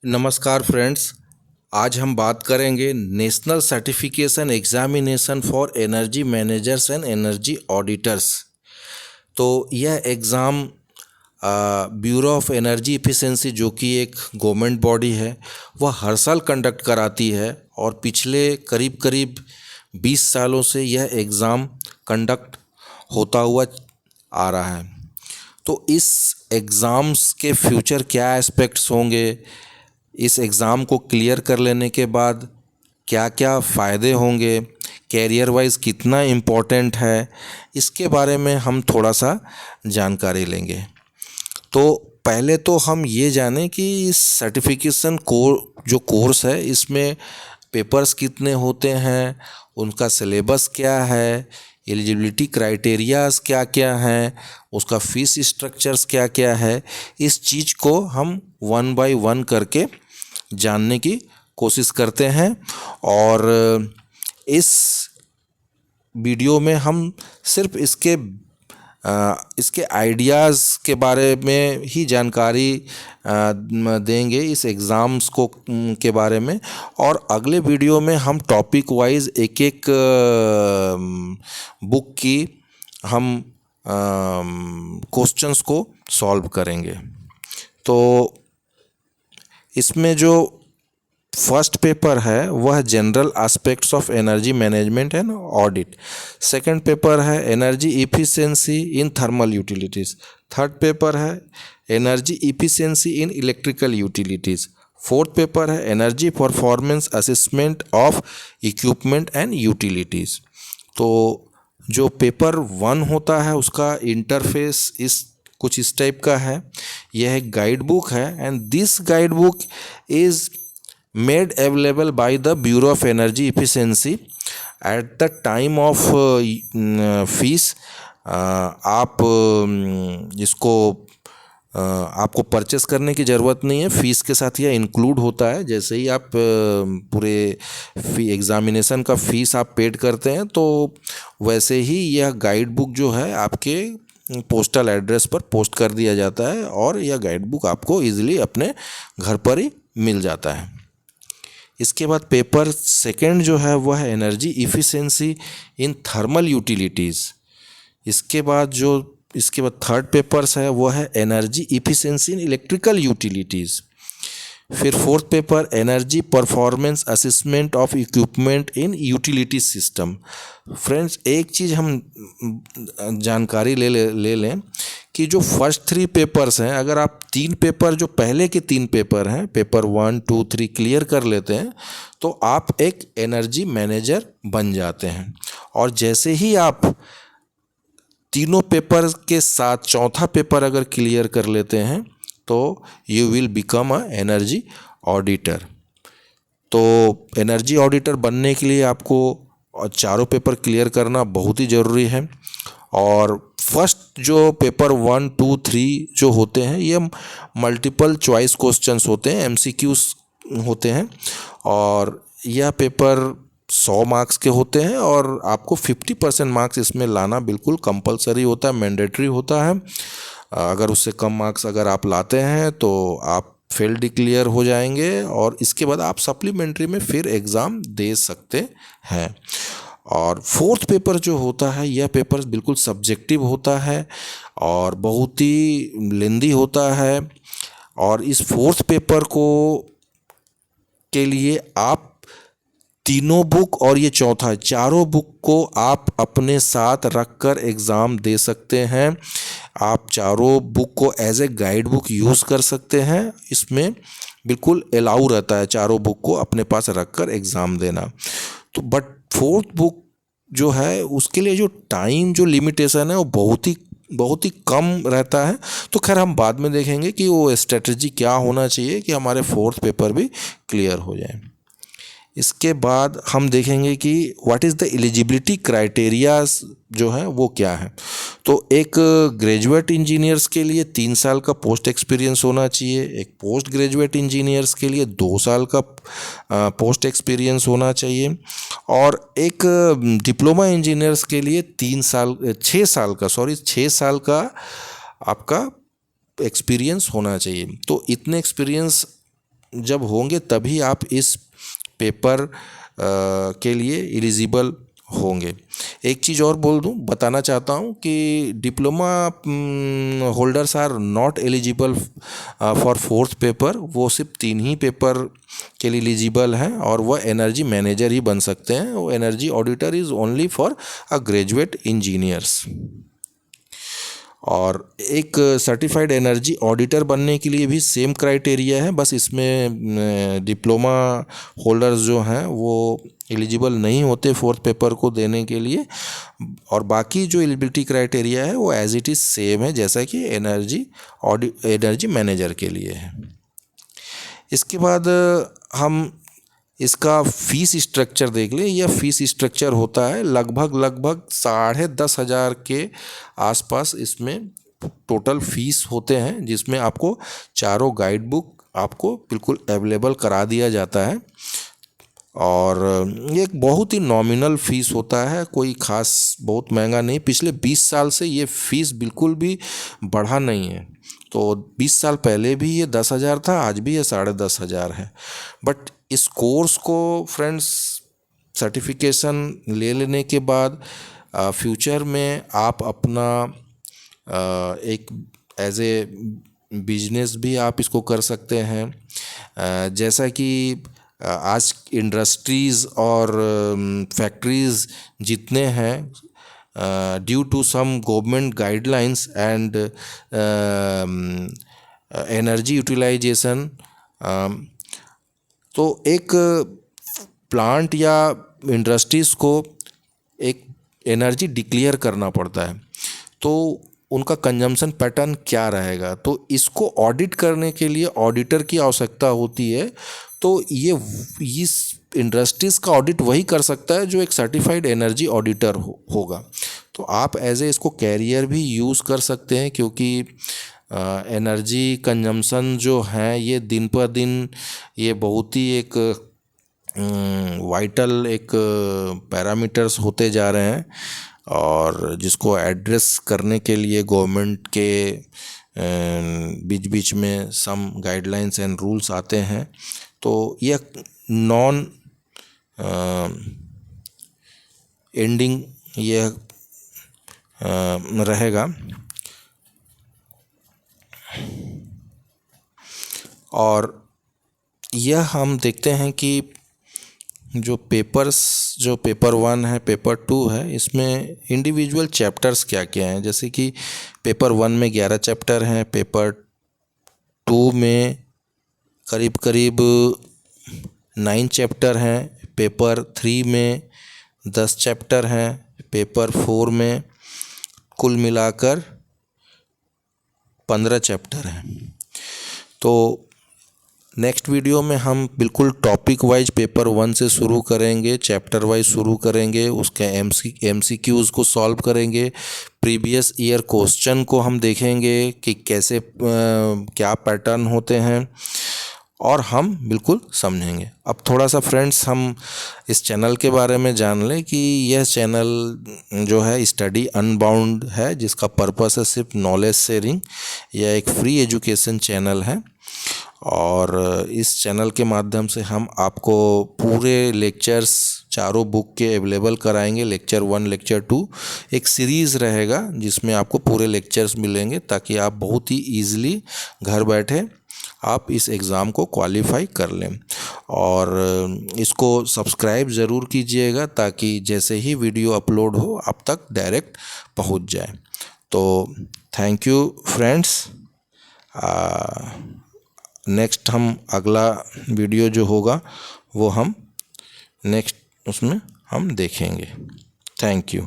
नमस्कार फ्रेंड्स। आज हम बात करेंगे national certification examination for energy managers and energy auditors. तो यह exam bureau of energy efficiency, जो कि एक गवर्नमेंट बॉडी है, वह हर साल कंडक्ट कराती है और पिछले करीब करीब 20 सालों से यह एग्ज़ाम कंडक्ट होता हुआ आ रहा है। तो इस एग्ज़ाम्स के फ्यूचर क्या एस्पेक्ट्स होंगे, इस एग्ज़ाम को क्लियर कर लेने के बाद क्या क्या फ़ायदे होंगे, कैरियर वाइज कितना इम्पोर्टेंट है, इसके बारे में हम थोड़ा सा जानकारी लेंगे। तो पहले तो हम ये जानें कि इस सर्टिफिकेशन जो कोर्स है, इसमें पेपर्स कितने होते हैं, उनका सिलेबस क्या है, एलिजिबिलिटी क्राइटेरियाज क्या क्या हैं, उसका फ़ीस स्ट्रक्चर्स क्या क्या है। इस चीज़ को हम वन बाय वन करके जानने की कोशिश करते हैं और इस वीडियो में हम सिर्फ इसके आइडियाज़ के बारे में ही जानकारी देंगे, इस एग्ज़ाम्स को के बारे में। और अगले वीडियो में हम टॉपिक वाइज एक एक बुक की हम क्वेश्चंस को सॉल्व करेंगे। तो इसमें जो फर्स्ट पेपर है वह general aspects of energy management and audit. Second paper है energy efficiency in thermal utilities. Third paper है energy efficiency in electrical utilities. Fourth paper है energy performance assessment of equipment and utilities. तो जो paper 1 होता है उसका interface कुछ इस टाइप का है। यह एक गाइड बुक है and this guide book is made available by the bureau of energy efficiency at the time of fees. आप इसको आपको परचेस करने की ज़रूरत नहीं है, फ़ीस के साथ यह इंक्लूड होता है। जैसे ही आप पूरे एग्ज़ामिनेशन का फ़ीस आप पेड करते हैं तो वैसे ही यह गाइड बुक जो है आपके पोस्टल एड्रेस पर पोस्ट कर दिया जाता है और यह गाइड बुक आपको ईज़िली अपने घर पर ही मिल जाता है। इसके बाद पेपर सेकंड जो है वह है एनर्जी इफ़िशिएंसी इन थर्मल यूटिलिटीज़। इसके बाद थर्ड पेपर्स है वह है एनर्जी इफ़िशिएंसी इन इलेक्ट्रिकल यूटिलिटीज़। फिर fourth paper energy performance assessment of equipment in utility system. Friends, एक चीज़ हम जानकारी ले लें कि जो फर्स्ट 3 पेपर्स हैं, अगर आप 3 पेपर जो पहले के 3 पेपर हैं, पेपर 1, 2, 3 क्लियर कर लेते हैं तो आप एक एनर्जी मैनेजर बन जाते हैं। और जैसे ही आप तीनों पेपर के साथ चौथा पेपर अगर क्लियर कर लेते हैं तो you will become a energy auditor. तो एनर्जी ऑडिटर बनने के लिए आपको चारों पेपर क्लियर करना बहुत ही ज़रूरी है। और फर्स्ट जो पेपर 1, 2, 3 जो होते हैं ये मल्टीपल चॉइस क्वेश्चंस होते हैं, एमसीक्यूज होते हैं और यह पेपर 100 मार्क्स के होते हैं और आपको 50% मार्क्स इसमें लाना बिल्कुल कंपलसरी होता है, मैंडेटरी होता है। अगर उससे कम मार्क्स अगर आप लाते हैं तो आप फेल डिक्लेयर हो जाएंगे और इसके बाद आप सप्लीमेंट्री में फिर एग्ज़ाम दे सकते हैं। और फोर्थ पेपर जो होता है यह पेपर बिल्कुल सब्जेक्टिव होता है और बहुत ही लेंदी होता है। और इस फोर्थ पेपर के लिए आप तीनों बुक और ये चौथा, चारों बुक को आप अपने साथ रखकर एग्ज़ाम दे सकते हैं। आप चारों बुक को as a guide book use कर सकते हैं। इसमें बिल्कुल अलाउ रहता है चारों बुक को अपने पास रखकर एग्ज़ाम देना। तो बट फोर्थ बुक जो है उसके लिए जो टाइम जो लिमिटेशन है वो बहुत ही कम रहता है। तो खैर हम बाद में देखेंगे कि वो स्ट्रेटजी क्या होना चाहिए कि हमारे फोर्थ पेपर भी क्लियर हो जाए। इसके बाद हम देखेंगे कि what is the eligibility criterias जो है वो क्या है। तो एक ग्रेजुएट इंजीनियर्स के लिए 3 साल का पोस्ट एक्सपीरियंस होना चाहिए, एक पोस्ट ग्रेजुएट इंजीनियर्स के लिए 2 साल का पोस्ट एक्सपीरियंस होना चाहिए और एक डिप्लोमा इंजीनियर्स के लिए 6 साल का आपका एक्सपीरियंस होना चाहिए। तो इतने एक्सपीरियंस जब होंगे तभी आप इस पेपर के लिए एलिजिबल होंगे। एक चीज़ और बताना चाहता हूँ कि diploma holders are not eligible for fourth paper. वो सिर्फ 3 ही पेपर के लिए एलिजिबल हैं और वह एनर्जी मैनेजर ही बन सकते हैं। वो energy auditor is only for a graduate engineers. और एक सर्टिफाइड एनर्जी ऑडिटर बनने के लिए भी सेम क्राइटेरिया है, बस इसमें डिप्लोमा होल्डर्स जो हैं वो एलिजिबल नहीं होते फोर्थ पेपर को देने के लिए, और बाकी जो एलिजिबिलिटी क्राइटेरिया है वो एज इट इज़ सेम है जैसा कि एनर्जी मैनेजर के लिए है। इसके बाद हम इसका फीस स्ट्रक्चर देख लें। यह फीस स्ट्रक्चर होता है लगभग 10,500 के आसपास इसमें टोटल फीस होते हैं, जिसमें आपको चारों गाइड बुक आपको बिल्कुल अवेलेबल करा दिया जाता है। और ये एक बहुत ही नॉमिनल फ़ीस होता है, कोई ख़ास बहुत महंगा नहीं। पिछले 20 साल से ये फ़ीस बिल्कुल भी बढ़ा नहीं है। तो 20 साल पहले भी ये 10,000 था, आज भी ये 10,500 है। बट इस कोर्स को फ्रेंड्स सर्टिफिकेशन ले लेने के बाद फ्यूचर में आप अपना एक एज ए बिजनेस भी आप इसको कर सकते हैं। जैसा कि आज इंडस्ट्रीज़ और फैक्ट्रीज़ जितने हैं, due to some government guidelines and energy utilisation, तो एक प्लांट या इंडस्ट्रीज़ को एक एनर्जी डिक्लेयर करना पड़ता है, तो उनका कंजम्पशन पैटर्न क्या रहेगा, तो इसको ऑडिट करने के लिए ऑडिटर की आवश्यकता होती है। तो ये इस इंडस्ट्रीज़ का ऑडिट वही कर सकता है जो एक सर्टिफाइड एनर्जी ऑडिटर होगा। तो आप एज ए इसको कैरियर भी यूज़ कर सकते हैं, क्योंकि एनर्जी कंजम्पशन जो है ये दिन पर दिन ये बहुत ही एक वाइटल एक पैरामीटर्स होते जा रहे हैं, और जिसको एड्रेस करने के लिए गवर्नमेंट के बीच बीच में सम गाइडलाइंस एंड रूल्स आते हैं। तो यह नॉन एंडिंग यह रहेगा। और यह हम देखते हैं कि जो पेपर 1 है, पेपर 2 है, इसमें इंडिविजुअल चैप्टर्स क्या क्या हैं। जैसे कि पेपर 1 में 11 चैप्टर हैं, पेपर 2 में करीब 9 चैप्टर हैं, पेपर 3 में 10 चैप्टर हैं, पेपर 4 में कुल मिलाकर 15 चैप्टर हैं। तो नेक्स्ट वीडियो में हम बिल्कुल टॉपिक वाइज पेपर 1 से शुरू करेंगे, चैप्टर वाइज शुरू करेंगे, उसके MCQs को सॉल्व करेंगे, प्रीवियस ईयर क्वेश्चन को हम देखेंगे कि कैसे क्या पैटर्न होते हैं, और हम बिल्कुल समझेंगे। अब थोड़ा सा फ्रेंड्स हम इस चैनल के बारे में जान लें कि यह चैनल जो है स्टडी अनबाउंड है, जिसका पर्पस है सिर्फ नॉलेज शेयरिंग। यह एक फ्री एजुकेशन चैनल है, और इस चैनल के माध्यम से हम आपको पूरे लेक्चर्स चारों बुक के अवेलेबल कराएंगे। लेक्चर 1, लेक्चर 2 एक सीरीज़ रहेगा जिसमें आपको पूरे लेक्चर्स मिलेंगे, ताकि आप बहुत ही ईजिली घर बैठे आप इस एग्ज़ाम को क्वालिफाई कर लें। और इसको सब्सक्राइब ज़रूर कीजिएगा, ताकि जैसे ही वीडियो अपलोड हो आप तक डायरेक्ट पहुंच जाए। तो थैंक यू फ्रेंड्स। नेक्स्ट हम अगला वीडियो जो होगा वो हम नेक्स्ट उसमें हम देखेंगे। Thank you.